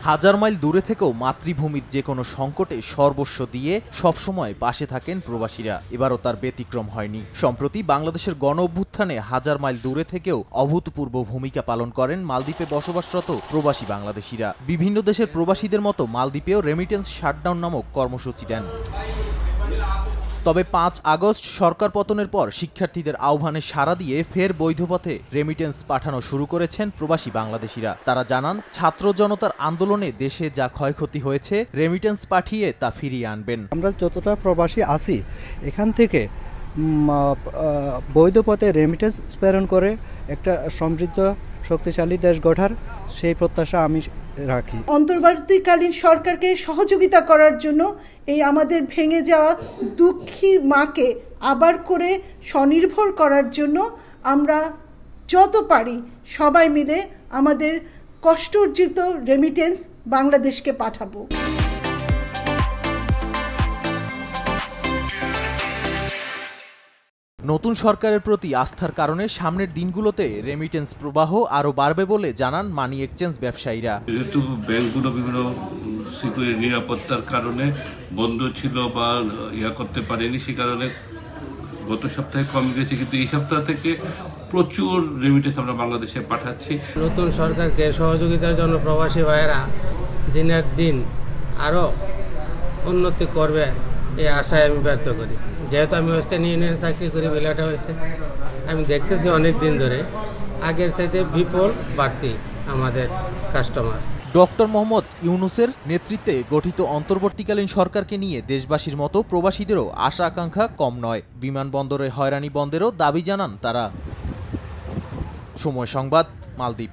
হাজার মাইল দূরে থেকেও মাতৃভূমির যে কোনো সংকটে সর্বস্ব দিয়ে সবসময় পাশে থাকেন প্রবাসীরা। এবারও তার ব্যতিক্রম হয়নি। সম্প্রতি বাংলাদেশের গণ অভ্যুত্থানে হাজার মাইল দূরে থেকেও অভূতপূর্ব ভূমিকা পালন করেন মালদ্বীপে বসবাসরত প্রবাসী বাংলাদেশিরা। বিভিন্ন দেশের প্রবাসীদের মতো মালদ্বীপেও রেমিটেন্স শাটডাউন নামক কর্মসূচি দেন। তবে ৫ আগস্ট সরকার পতনের পর শিক্ষার্থীদের আহ্বানে সাড়া দিয়ে ফের বৈধ পথে রেমিটেন্স পাঠানো শুরু করেছেন প্রবাসী বাংলাদেশিরা। তারা জানান, ছাত্র জনতার আন্দোলনে দেশে যা ক্ষয়ক্ষতি হয়েছে রেমিটেন্স পাঠিয়ে তা ফিরিয়ে আনবেন। আমরা যতটা প্রবাসী আছি এখান থেকে বৈধ পথে রেমিটেন্স প্রেরণ করে একটা সমৃদ্ধ শক্তিশালী দেশ গড়ার সেই প্রত্যাশা আমি রাখি। অন্তর্বর্তীকালীন সরকারকে সহযোগিতা করার জন্য এই আমাদের ভেঙে যাওয়া দুঃখী মাকে আবার করে স্বনির্ভর করার জন্য আমরা যত পারি সবাই মিলে আমাদের কষ্টার্জিত রেমিটেন্স বাংলাদেশকে পাঠাবো। নতুন সরকারের প্রতি আস্থার কারণে সামনের দিনগুলোতে রেমিটেন্স প্রবাহ আরও বাড়বে বলে জানান মানি এক্সচেঞ্জ ব্যবসায়ীরা। যেহেতু ব্যাংকগুলো বিভিন্ন সিকিউরিটি নিরাপত্তার কারণে বন্ধ ছিল বা করতে পারেনি, সে কারণে গত সপ্তাহে কম গেছে, কিন্তু এই সপ্তাহ থেকে প্রচুর রেমিটেন্স আমরা বাংলাদেশে পাঠাচ্ছি। নতুন সরকারকে সহযোগিতার জন্য প্রবাসী ভাইয়েরা দিনের দিন আরও উন্নতি করবে এই আশায় আমি ব্যক্ত করি। যেহেতু আমি ওয়েস্টার্ন ইউনিয়ন চাকরি করি, বেলাটা হয়েছে, আমি দেখতেছি অনেক দিন ধরে আগের চাইতে বিপুল বাড়তি আমাদের কাস্টমার। ডক্টর মোহাম্মদ ইউনুসের নেতৃত্বে গঠিত অন্তর্বর্তীকালীন সরকারকে নিয়ে দেশবাসীর মতো প্রবাসীদেরও আশা আকাঙ্ক্ষা কম নয়। বিমানবন্দরে হয়রানি বন্ধেরও দাবি জানান তারা। সময় সংবাদ, মালদ্বীপ।